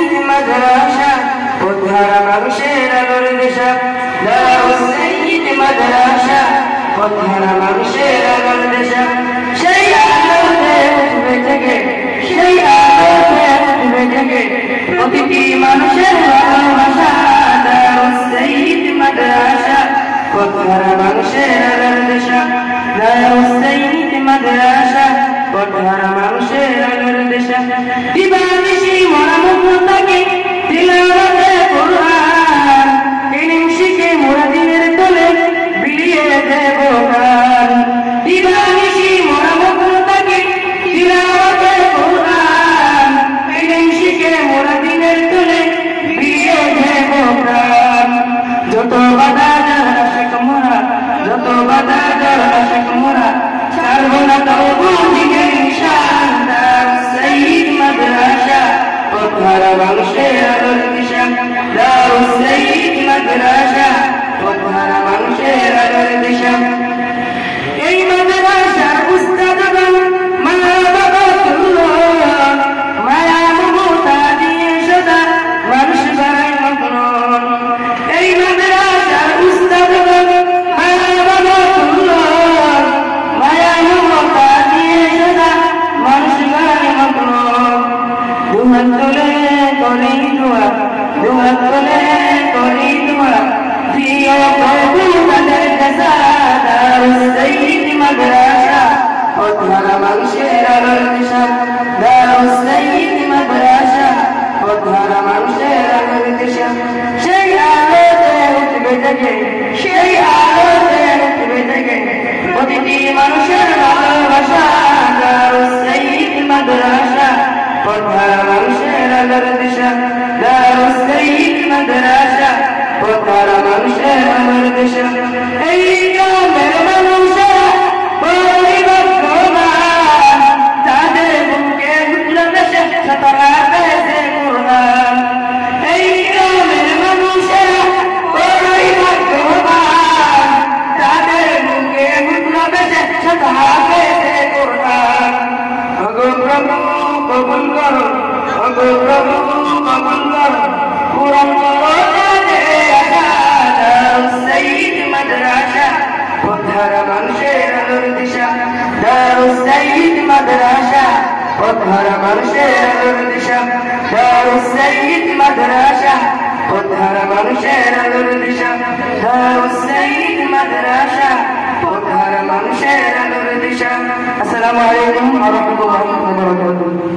সাইয়্যিদ মাদ্রাসা পথহারা মানুষের আলোর দিশা দারুস সাইয়্যিদ মাদ্রাসা পথহারা মানুষের আলোর দিশা সেই আলোতে উঠবে থেকে সেই আলোতে উঠবে থেকে প্রতিটি মানুষের ভালোবাসা দারুস সাইয়্যিদ মাদ্রাসা পথহারা মানুষের আলোর দিশা দারুস সাইয়্যিদ মাদ্রাসা পথহারা মানুষের আলোর দিশা দিবানিশি মরা মুগ্ধ থাকি তিলাওয়াতে কুরআন ইলম শিখে মোরা দিনের তলে বিলিয়ে দেব গান দিবানিশি মরা মুগ্ধ থাকি তিলাওয়াতে কুরআন ইলম শিখে মোরা দিনের তলে বিলিয়ে দেব গান যত বাধা আশিক মোরা যত বাধা আশিক মোরা ছাড়বো না তবু দিনের নিশান দারুস সাইয়্যিদ মাদ্রাসা পথহারা মানুষের আলোর দিশা দারুস সাইয়্যিদ মাদ্রাসা পথহারা মানুষের আলোর দিশা এই মাদ্রাসার উস্তাদগণ মা বাবাতুল্লাহ মায়া মমতা দিয়ে সদা মানুষ বানায় মগ্ন এই মাদ্রাসার উস্তাদগণ মা বাবাতুল্লাহ মায়া মমতা দিয়ে সদা মানুষ বানায় মগ্ন দুহাত তুলে করি দোয়া দুহাত তুলে করি দোয়া প্রিয় প্রভু তাদের কাছে দারুস সাইয়্যিদ মাদ্রাসা পথহারা মানুষের আলোর দিশা দারুস সাইয়্যিদ মাদ্রাসা পথহারা মানুষের আলোর দিশা সেই আলোতে উঠবে থেকে সেই আলোতে উঠবে থেকে প্রতিটি মানুষের ভালোবাসা দারুস সাইয়্যিদ মাদ্রাসা পথহারা মানুষের আলোর দিশা দারুস সাইয়্যিদ মাদ্রাসা পথহারা মানুষের আলোর দিশা এই গ্রামের মানুষেরা বড়ই ভাগ্যবান তাদের বুকে ঘুরল দেশে ছাতারা পেয়েছে কোরআন এই গ্রামের মানুষেরা বড়ই ভাগ্যবান তাদের বুকে ঘুরল দেশে ছাতারা পেয়েছে কোরআন ওগো প্রভু কবুল করো ওগো প্রভু কবুল করো কুরআন পড়তে আসা দারুস সাইয়্যিদ মাদ্রাসা পথহারা মানুষের আলোর দিশা দারুস সাইয়্যিদ মাদ্রাসা পথহারা মানুষের আলোর দিশা দারুস সাইয়্যিদ মাদ্রাসা পথহারা মানুষের আলোর দিশা দারুস সাইয়্যিদ মাদ্রাসা পথহারা মানুষের আলোর দিশা। আসসালামু আলাইকুম ওয়া রাহমাতুল্লাহি ওয়া বারাকাতুহু।